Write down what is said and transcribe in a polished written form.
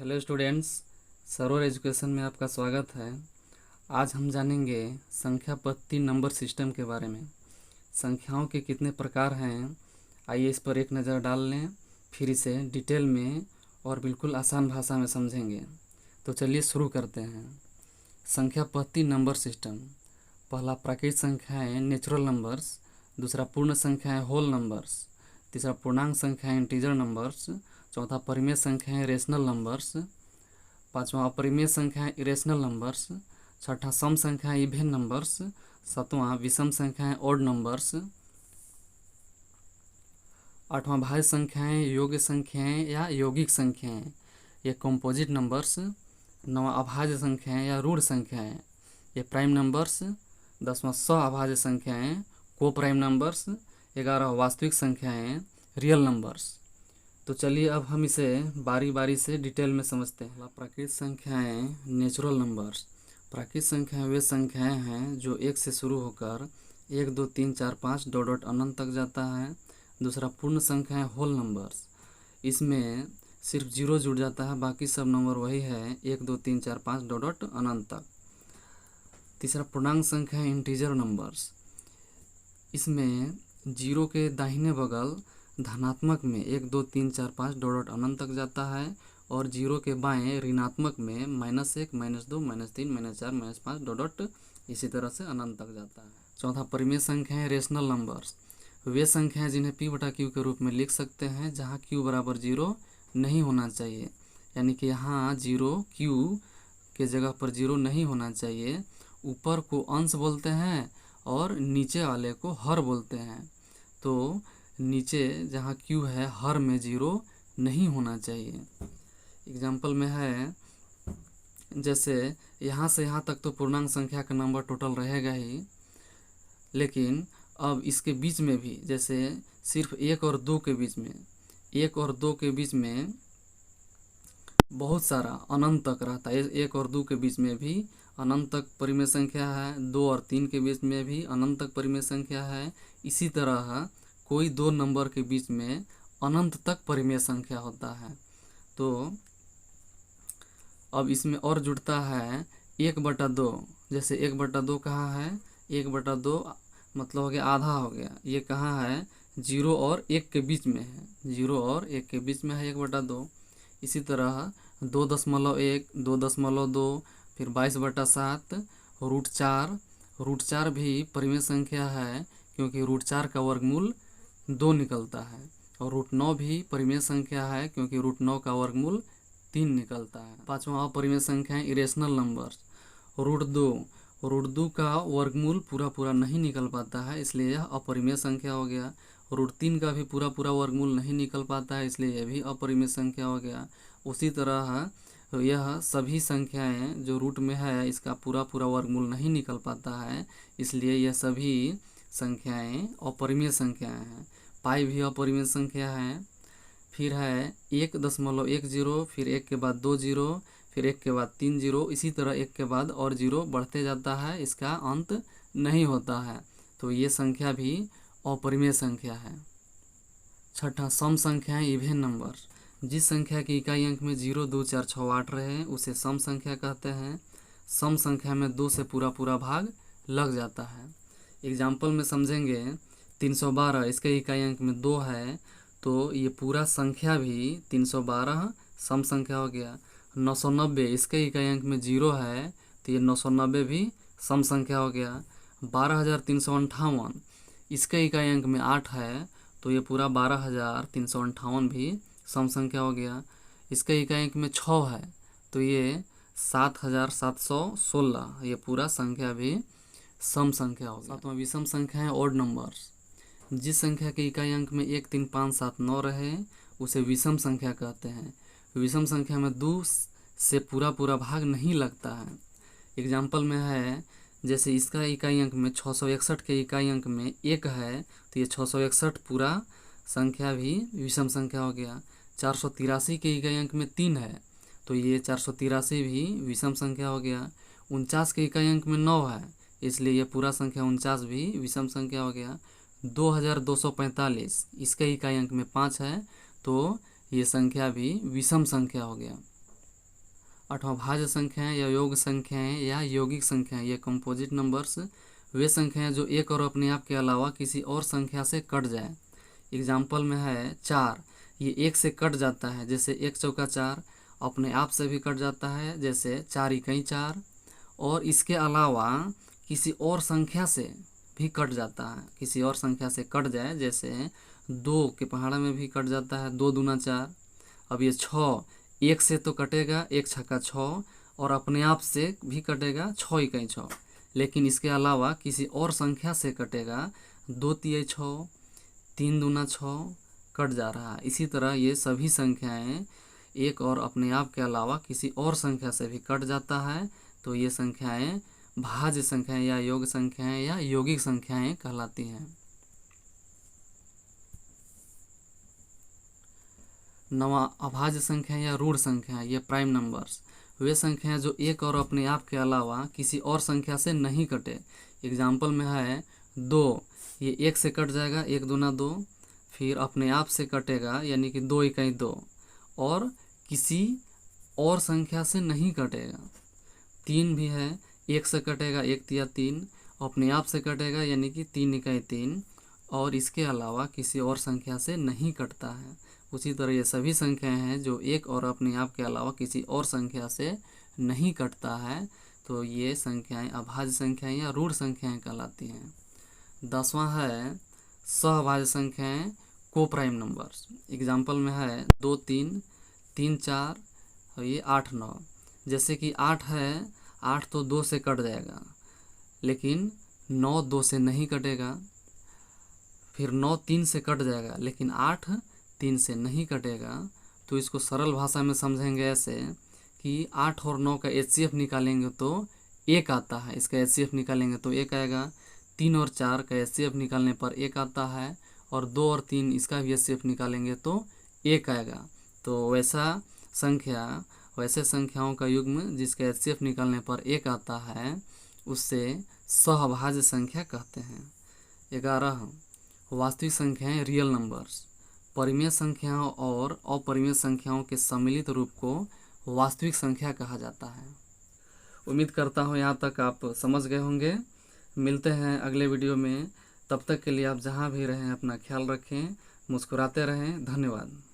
Hello students, सरोवर education में आपका स्वागत है। आज हम जानेंगे संख्या पत्ती नंबर सिस्टम के बारे में। संख्याओं के कितने प्रकार हैं, आइए इस पर एक नज़र डाल लें, फिर इसे डिटेल में और बिल्कुल आसान भाषा में समझेंगे। तो चलिए शुरू करते हैं। संख्या पत्ती नंबर सिस्टम। पहला प्राकृतिक संख्याएँ नेचुरल नंबर्स, दूसरा पूर्ण संख्याएँ होल नंबर्स, तीसरा पूर्णांक संख्याएँ इंटीजर नंबर्स, चौथा परिमेय संख्याएँ रेशनल नंबर्स, पांचवा अपरिमेय संख्याएँ इरेशनल नंबर्स, छठा सम संख्याएँ इवेन नंबर्स, सातवां विषम संख्याएँ ऑड नंबर्स, आठवां भाज्य संख्याएँ योग्य संख्याएँ या यौगिक संख्याएँ ये कंपोजिट नंबर्स, नौवां अभाज्य संख्याएँ या रूढ़ संख्याएँ ये प्राइम नंबर्स, दसवां अभाज्य संख्याएँ को प्राइम नंबर्स, 11 वास्तविक संख्याएँ रियल नंबर्स। तो चलिए अब हम इसे बारी बारी से डिटेल में समझते हैं। प्राकृतिक संख्याएँ नेचुरल नंबर्स। प्राकृतिक संख्याएँ वे संख्याएँ हैं जो 1 से शुरू होकर 1 2 3 4 5 डॉट डॉट अनंत तक जाता है। दूसरा पूर्ण संख्याएँ होल नंबर्स, इसमें सिर्फ 0 जुड़ जाता है, बाकी सब नंबर वही है 1 2 3 4 5 डॉट डॉट अनंत तक। तीसरा पूर्णांक संख्याएँ इंटीजर नंबर्स, इसमें 0 के दाहिने बगल धनात्मक में 1 2 3 4 5 डॉट डॉट अनंत तक जाता है और 0 के बाएं ऋणात्मक में -1 -2 -3 -4 -5 डॉट डॉट इसी तरह से अनंत तक जाता है। चौथा परिमेय संख्याएँ रेशनल नंबर्स, वे संख्याएं जिन्हें p/q के रूप में लिख सकते हैं जहां q बराबर 0 नहीं होना चाहिए, यानी कि यहाँ 0 q के जगह पर 0 नहीं होना चाहिए। ऊपर को अंश बोलते हैं और नीचे वाले को हर बोलते हैं। तो नीचे जहाँ q है हर में 0 नहीं होना चाहिए। एग्जाम्पल में है, जैसे यहाँ से यहाँ तक तो पूर्णांक संख्या का नंबर टोटल रहेगा ही, लेकिन अब इसके बीच में भी, जैसे सिर्फ 1 और 2 के बीच में, 1 और 2 के बीच में बहुत सारा अनंत तक रहता है। 1 और 2 के बीच में भी अनंत तक परिमेय संख्या है, 2 और 3 के बीच में भी अनंत तक परिमेय संख्या है। इसी तरह कोई दो नंबर के बीच में अनंत तक परिमेय संख्या होता है। तो अब इसमें और जुड़ता है 1/2। जैसे 1/2 कहाँ है, 1/2 मतलब हो गया आधा हो गया। ये कहाँ है, 0 और 1 के बीच में है, 0 और 1 के बीच में है 1/2। इसी तरह 2.1, 2.2, फिर 22/7, √4। √4 भी परिमेय संख्या है क्योंकि √4 का वर्गमूल 2 निकलता है। और √9 भी परिमेय संख्या है क्योंकि √9 का वर्गमूल 3 निकलता है। पांचवा अपरिमेय संख्या है इरेशनल नंबर्स। √2 का वर्गमूल पूरा नहीं निकल पाता है, इसलिए यह अपरिमेय संख्या हो गया। √3 का भी पूरा वर्गमूल नहीं निकल पाता है, इसलिए यह भी अपरिमेय संख्या हो गया। उसी तरह यह सभी संख्याएं जो रूट में है इसका पूरा वर्गमूल नहीं निकल पाता है, इसलिए यह सभी संख्याएं अपरिमेय संख्याएं हैं। पाई भी अपरिमेय संख्या है। फिर है 1.10, फिर 1 के बाद 2 0, फिर 1 के बाद 3 0, इसी तरह 1 के बाद और 0 बढ़ते जाता है, इसका अंत नहीं होता है। तो ये संख्या भी अपरिमेय संख्या है। छठा सम संख्याएँ इवेन नंबर, जिस संख्या की इकाई अंक में 0 2 4 6 8 रहे उसे सम संख्या कहते हैं। सम संख्या में 2 से पूरा भाग लग जाता है। एग्जाम्पल में समझेंगे, 312 इसके इकाई अंक में 2 है, तो ये पूरा संख्या भी 312 सम संख्या हो गया। 990 इसके इकाई अंक में 0 है, तो ये 990 भी सम संख्या हो गया। 12,358 इसके इकाई अंक में 8 है, तो ये पूरा 12,358 भी सम संख्या हो गया। इसके इकाई अंक में 6 है, तो ये 7,716 ये पूरा संख्या भी सम संख्या हो गया। सातवां विषम संख्या है ऑड नंबर्स, जिस संख्या के इकाई अंक में 1 3 5 7 9 रहे उसे विषम संख्या कहते हैं। विषम संख्या में 2 से पूरा भाग नहीं लगता है। एग्जाम्पल में है, जैसे इसका इकाई अंक में 661 के इकाई अंक में 1 है, तो ये 661 पूरा संख्या भी विषम संख्या हो गया। 483 के इकाई अंक में 3 है, तो ये 483 भी विषम संख्या हो गया। 49 के इकाई अंक में 9 है, इसलिए ये पूरा संख्या 49 भी विषम संख्या हो गया। 2245 इसके इकाई अंक में 5 है, तो ये संख्या भी विषम संख्या हो गया। 8वां भाज्य संख्याएं या योग संख्याएं या यौगिक संख्याएं, ये कंपोजिट नंबर्स वे संख्याएं जो एक और अपने आप के अलावा किसी और संख्या से कट जाए। एग्जाम्पल में है 4, ये एक से कट जाता है, जैसे 1 चौका 4। अपने आप से भी कट जाता है, जैसे 4 इकाई 4। और इसके अलावा किसी और संख्या से भी कट जाता है, किसी और संख्या से कट जाए, जैसे 2 के पहाड़ा में भी कट जाता है, 2 दूना 4। अब ये 6 एक से तो कटेगा, 1 छक्का 6, और अपने आप से भी कटेगा, 6 इकाई 6। लेकिन इसके अलावा किसी और संख्या से कटेगा, 2 तिहाई 6, 3 दूना 6, कट जा रहा है। इसी तरह ये सभी संख्याएं एक और अपने आप के अलावा किसी और संख्या से भी कट जाता है, तो ये संख्याएं भाज्य संख्याएं या योग संख्याएं या यौगिक संख्याएं कहलाती हैं। 9वां अभाज्य संख्याएं या ऋण संख्याएं, ये प्राइम नंबर्स वे संख्याएं जो एक और अपने आप के अलावा किसी और संख्या से नहीं कटे। एग्जाम्पल में है 2, ये 1 से कट जाएगा, 1 दूना 2, फिर अपने आप से कटेगा यानी कि 2 इकाई 2, और किसी और संख्या से नहीं कटेगा। 3 भी है, 1 से कटेगा, 1 तिया 3, अपने आप से कटेगा यानी कि 3 इकाई 3, और इसके अलावा किसी और संख्या से नहीं कटता है। उसी तरह ये सभी संख्याएं हैं जो एक और अपने आप के अलावा किसी और संख्या से नहीं कटता है, तो ये संख्याएं अभाज्य संख्याएं या ऋण संख्याएं कहलाती हैं। 10वां है सहभाज्य संख्याएं को प्राइम नंबर्स। एग्जाम्पल में है 2 3, 3 4, और ये 8 9। जैसे कि 8 है, 8 तो 2 से कट जाएगा, लेकिन 9 2 से नहीं कटेगा। फिर 9 3 से कट जाएगा, लेकिन 8 3 से नहीं कटेगा। तो इसको सरल भाषा में समझेंगे ऐसे कि 8 और 9 का HCF निकालेंगे तो 1 आता है, इसका HCF निकालेंगे तो 1 आएगा। 3 और 4 का HCF निकालने पर 1 आता है, और 2 और 3 इसका भी HCF निकालेंगे तो 1 आएगा। तो वैसे संख्याओं का युग्म जिसका HCF निकालने पर 1 आता है, उससे सहभाज्य संख्या कहते हैं। 11 वास्तविक संख्याएं रियल नंबर्स। परिमेय संख्याओं और अपरिमेय संख्याओं के सम्मिलित रूप को वास्तविक संख्या कहा जाता है। उम्मीद करता हूँ यहाँ तक आप समझ गए होंगे। मिलते हैं अगले वीडियो में, तब तक के लिए आप जहाँ भी रहें अपना ख्याल रखें, मुस्कुराते रहें। धन्यवाद।